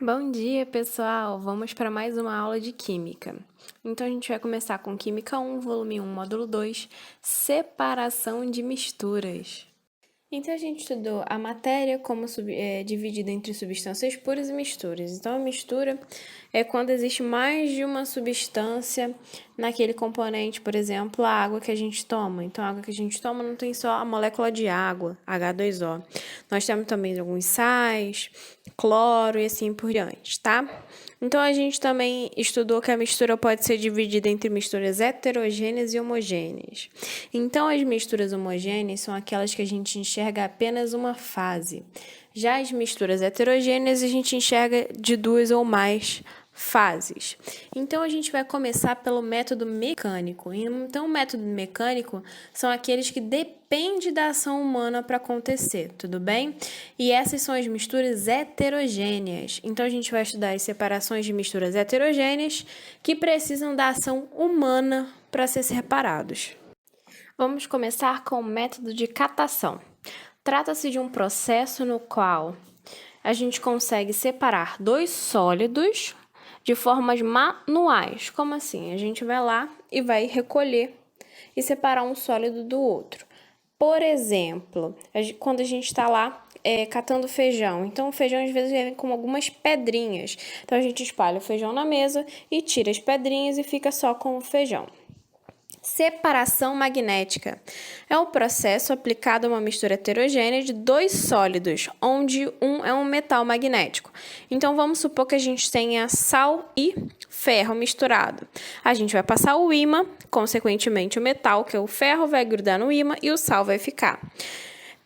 Bom dia, pessoal! Vamos para mais uma aula de Química. Então, a gente vai começar com Química 1, volume 1, módulo 2, separação de misturas. Então, a gente estudou a matéria como dividida entre substâncias puras e misturas. Então, a mistura é quando existe mais de uma substância naquele componente, por exemplo, a água que a gente toma. Então, a água que a gente toma não tem só a molécula de água, H2O. Nós temos também alguns sais, cloro e assim por diante, tá? Então, a gente também estudou que a mistura pode ser dividida entre misturas heterogêneas e homogêneas. Então, as misturas homogêneas são aquelas que a gente enxerga apenas uma fase. Já as misturas heterogêneas, a gente enxerga de duas ou mais fases. Então, a gente vai começar pelo método mecânico. Então, o método mecânico são aqueles que dependem da ação humana para acontecer, tudo bem? E essas são as misturas heterogêneas. Então, a gente vai estudar as separações de misturas heterogêneas que precisam da ação humana para ser separados. Vamos começar com o método de catação. Trata-se de um processo no qual a gente consegue separar dois sólidos de formas manuais. Como assim? A gente vai lá e vai recolher e separar um sólido do outro. Por exemplo, quando a gente está lá catando feijão. Então, o feijão às vezes vem com algumas pedrinhas. Então, a gente espalha o feijão na mesa e tira as pedrinhas e fica só com o feijão. Separação magnética é um processo aplicado a uma mistura heterogênea de dois sólidos, onde um é um metal magnético. Então, vamos supor que a gente tenha sal e ferro misturado. A gente vai passar o ímã, consequentemente o metal, que é o ferro, vai grudar no ímã e o sal vai ficar.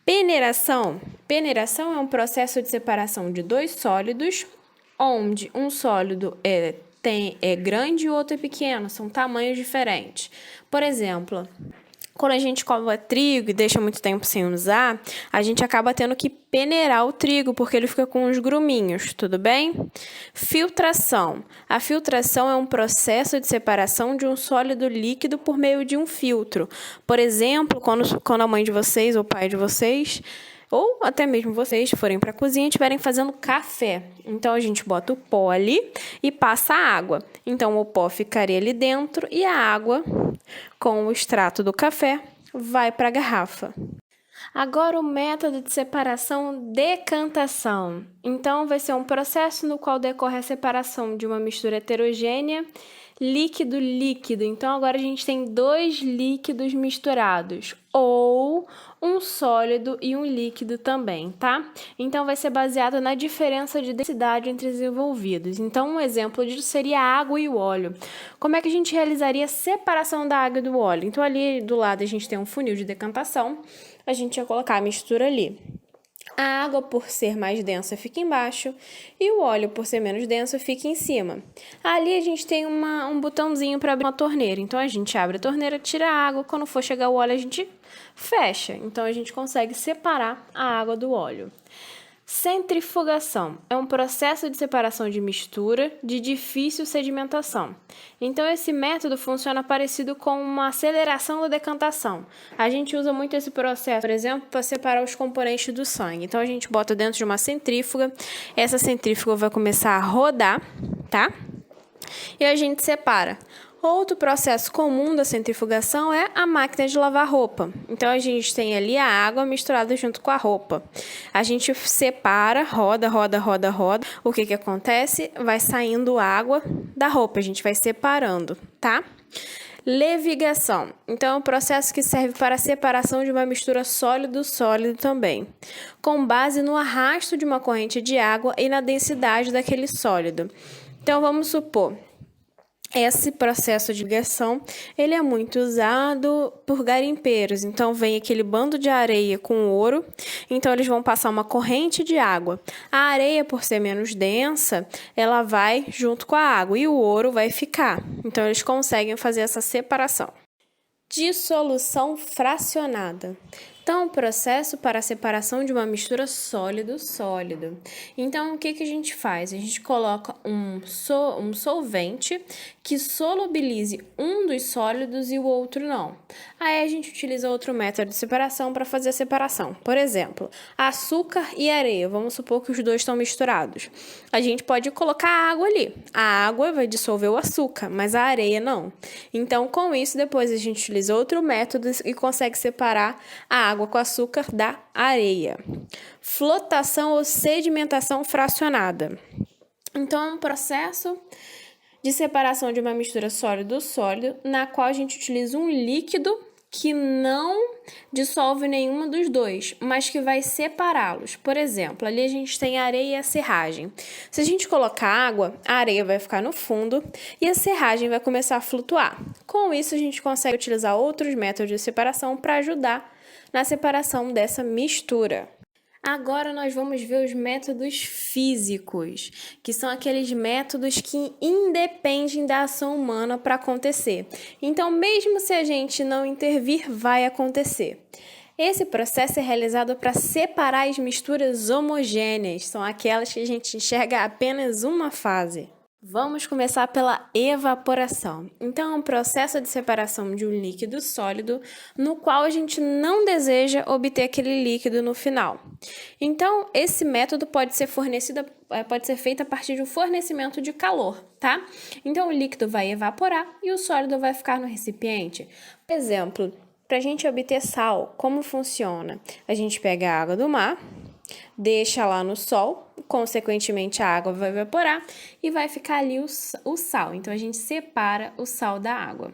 Peneiração. Peneiração é um processo de separação de dois sólidos, onde um sólido é grande e o outro é pequeno, são tamanhos diferentes. Por exemplo, quando a gente cova trigo e deixa muito tempo sem usar, a gente acaba tendo que peneirar o trigo, porque ele fica com uns gruminhos, tudo bem? Filtração. A filtração é um processo de separação de um sólido líquido por meio de um filtro. Por exemplo, quando a mãe de vocês ou o pai de vocês ou até mesmo vocês forem para a cozinha e estiverem fazendo café. Então, a gente bota o pó ali e passa a água. Então, o pó ficaria ali dentro e a água, com o extrato do café, vai para a garrafa. Agora, o método de separação decantação. Então, vai ser um processo no qual decorre a separação de uma mistura heterogênea líquido-líquido. Então, agora a gente tem dois líquidos misturados, ou um sólido e um líquido também, tá? Então, vai ser baseado na diferença de densidade entre os envolvidos. Então, um exemplo disso seria a água e o óleo. Como é que a gente realizaria a separação da água e do óleo? Então, ali do lado a gente tem um funil de decantação, a gente ia colocar a mistura ali. A água, por ser mais densa, fica embaixo e o óleo, por ser menos denso, fica em cima. Ali a gente tem um botãozinho para abrir uma torneira. Então, a gente abre a torneira, tira a água. Quando for chegar o óleo, a gente fecha. Então, a gente consegue separar a água do óleo. Centrifugação é um processo de separação de mistura de difícil sedimentação. Então, esse método funciona parecido com uma aceleração da decantação. A gente usa muito esse processo, por exemplo, para separar os componentes do sangue. Então, a gente bota dentro de uma centrífuga, essa centrífuga vai começar a rodar, tá? E a gente separa. Outro processo comum da centrifugação é a máquina de lavar roupa. Então, a gente tem ali a água misturada junto com a roupa. A gente separa, roda. O que acontece? Vai saindo água da roupa, a gente vai separando, tá? Levigação. Então, é um processo que serve para a separação de uma mistura sólido-sólido também, com base no arrasto de uma corrente de água e na densidade daquele sólido. Então, vamos supor, esse processo de ligação, ele é muito usado por garimpeiros. Então, vem aquele bando de areia com ouro. Então, eles vão passar uma corrente de água. A areia, por ser menos densa, ela vai junto com a água e o ouro vai ficar. Então, eles conseguem fazer essa separação. Dissolução fracionada. Então, o processo para a separação de uma mistura sólido-sólido. Então, o que a gente faz? A gente coloca um solvente que solubilize um dos sólidos e o outro não. Aí a gente utiliza outro método de separação para fazer a separação. Por exemplo, açúcar e areia. Vamos supor que os dois estão misturados. A gente pode colocar água ali. A água vai dissolver o açúcar, mas a areia não. Então, com isso, depois a gente utiliza outro método e consegue separar a água com açúcar da areia. Flotação ou sedimentação fracionada. Então, é um processo de separação de uma mistura sólido-sólido, na qual a gente utiliza um líquido que não dissolve nenhuma dos dois, mas que vai separá-los. Por exemplo, ali a gente tem a areia e a serragem. Se a gente colocar água, a areia vai ficar no fundo e a serragem vai começar a flutuar. Com isso, a gente consegue utilizar outros métodos de separação para ajudar na separação dessa mistura. Agora nós vamos ver os métodos físicos, que são aqueles métodos que independem da ação humana para acontecer. Então, mesmo se a gente não intervir, vai acontecer. Esse processo é realizado para separar as misturas homogêneas, são aquelas que a gente enxerga apenas uma fase. Vamos começar pela evaporação. Então, é um processo de separação de um líquido sólido no qual a gente não deseja obter aquele líquido no final. Então, esse método pode ser feito a partir de um fornecimento de calor, tá? Então, o líquido vai evaporar e o sólido vai ficar no recipiente. Por exemplo, para a gente obter sal, como funciona? A gente pega a água do mar, deixa lá no sol, consequentemente a água vai evaporar e vai ficar ali o sal. Então, a gente separa o sal da água.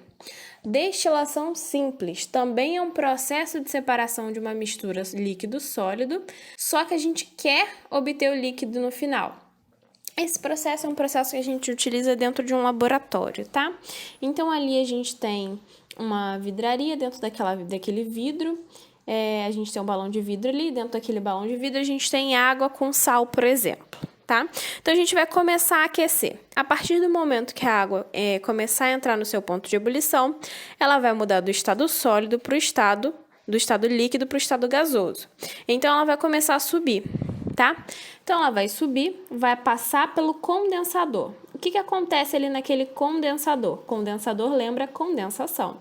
Destilação simples também é um processo de separação de uma mistura líquido-sólido, só que a gente quer obter o líquido no final. Esse processo é um processo que a gente utiliza dentro de um laboratório, tá? Então, ali a gente tem uma vidraria dentro daquele vidro. A gente tem um balão de vidro ali, dentro daquele balão de vidro a gente tem água com sal, por exemplo, tá? Então, a gente vai começar a aquecer. A partir do momento que a água começar a entrar no seu ponto de ebulição, ela vai mudar do estado sólido para o estado líquido para o estado gasoso. Então, ela vai começar a subir, tá? Então, ela vai subir, vai passar pelo condensador. O que acontece ali naquele condensador? Condensador lembra condensação.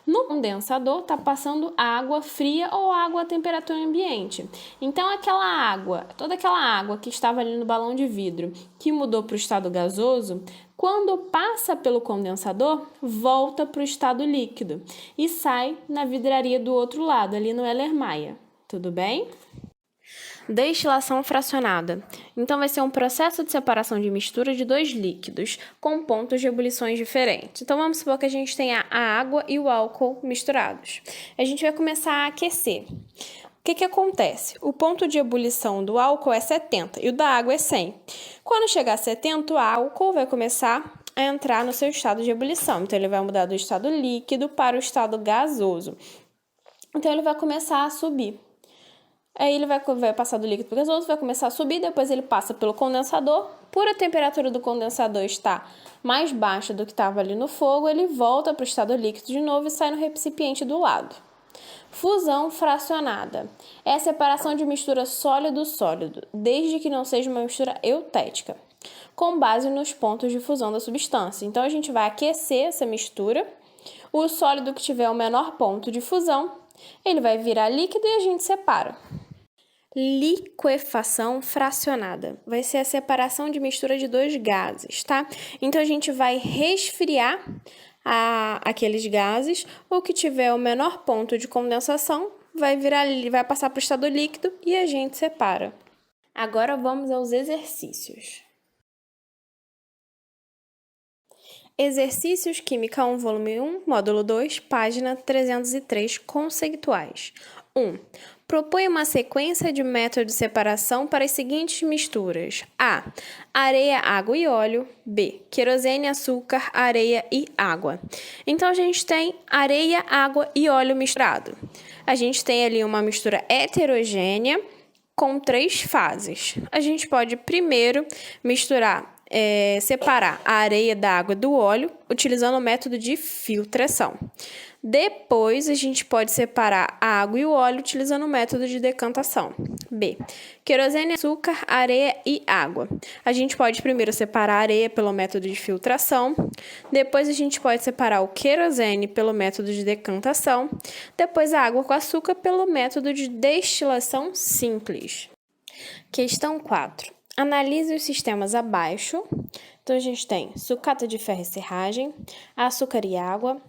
No condensador está passando água fria ou água a temperatura ambiente. Então, toda aquela água que estava ali no balão de vidro, que mudou para o estado gasoso, quando passa pelo condensador, volta para o estado líquido e sai na vidraria do outro lado, ali no Erlenmeyer. Tudo bem? Destilação fracionada. Então, vai ser um processo de separação de mistura de dois líquidos com pontos de ebulições diferentes. Então, vamos supor que a gente tenha a água e o álcool misturados. A gente vai começar a aquecer. O que acontece? O ponto de ebulição do álcool é 70 e o da água é 100. Quando chegar a 70, o álcool vai começar a entrar no seu estado de ebulição. Então, ele vai mudar do estado líquido para o estado gasoso. Então, ele vai começar a subir. Aí ele vai passar do líquido para o gasoso, vai começar a subir, depois ele passa pelo condensador. Por a temperatura do condensador estar mais baixa do que estava ali no fogo, ele volta para o estado líquido de novo e sai no recipiente do lado. Fusão fracionada. É a separação de mistura sólido-sólido, desde que não seja uma mistura eutética, com base nos pontos de fusão da substância. Então, a gente vai aquecer essa mistura. O sólido que tiver o menor ponto de fusão, ele vai virar líquido e a gente separa. Liquefação fracionada. Vai ser a separação de mistura de dois gases, tá? Então, a gente vai resfriar aqueles gases. O que tiver o menor ponto de condensação vai passar para o estado líquido e a gente separa. Agora, vamos aos exercícios. Exercícios Química 1, volume 1, módulo 2, página 303, conceituais. 1. Propõe uma sequência de métodos de separação para as seguintes misturas. A. Areia, água e óleo. B. Querosene, açúcar, areia e água. Então, a gente tem areia, água e óleo misturado. A gente tem ali uma mistura heterogênea com 3 fases. A gente pode primeiro misturar separar a areia da água do óleo utilizando o método de filtração. Depois, a gente pode separar a água e o óleo utilizando o método de decantação. B. Querosene, açúcar, areia e água. A gente pode primeiro separar a areia pelo método de filtração. Depois, a gente pode separar o querosene pelo método de decantação. Depois, a água com açúcar pelo método de destilação simples. Questão 4. Analise os sistemas abaixo. Então, a gente tem sucata de ferro e serragem, açúcar e água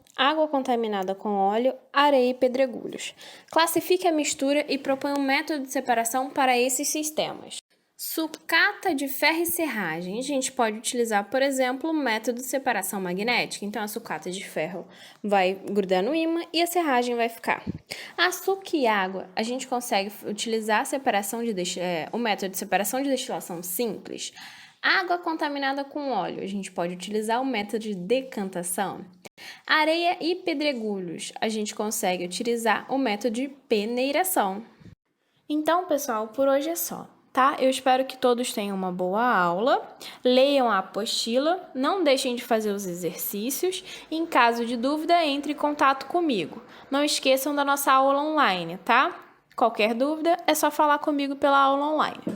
contaminada com óleo, areia e pedregulhos. Classifique a mistura e proponha um método de separação para esses sistemas. Sucata de ferro e serragem. A gente pode utilizar, por exemplo, o método de separação magnética. Então, a sucata de ferro vai grudar no ímã e a serragem vai ficar. Açúcar e água, a gente consegue utilizar a separação o método de separação de destilação simples. Água contaminada com óleo, a gente pode utilizar o método de decantação. Areia e pedregulhos, a gente consegue utilizar o método de peneiração. Então, pessoal, por hoje é só, tá? Eu espero que todos tenham uma boa aula, leiam a apostila, não deixem de fazer os exercícios e, em caso de dúvida, entre em contato comigo. Não esqueçam da nossa aula online, tá? Qualquer dúvida é só falar comigo pela aula online.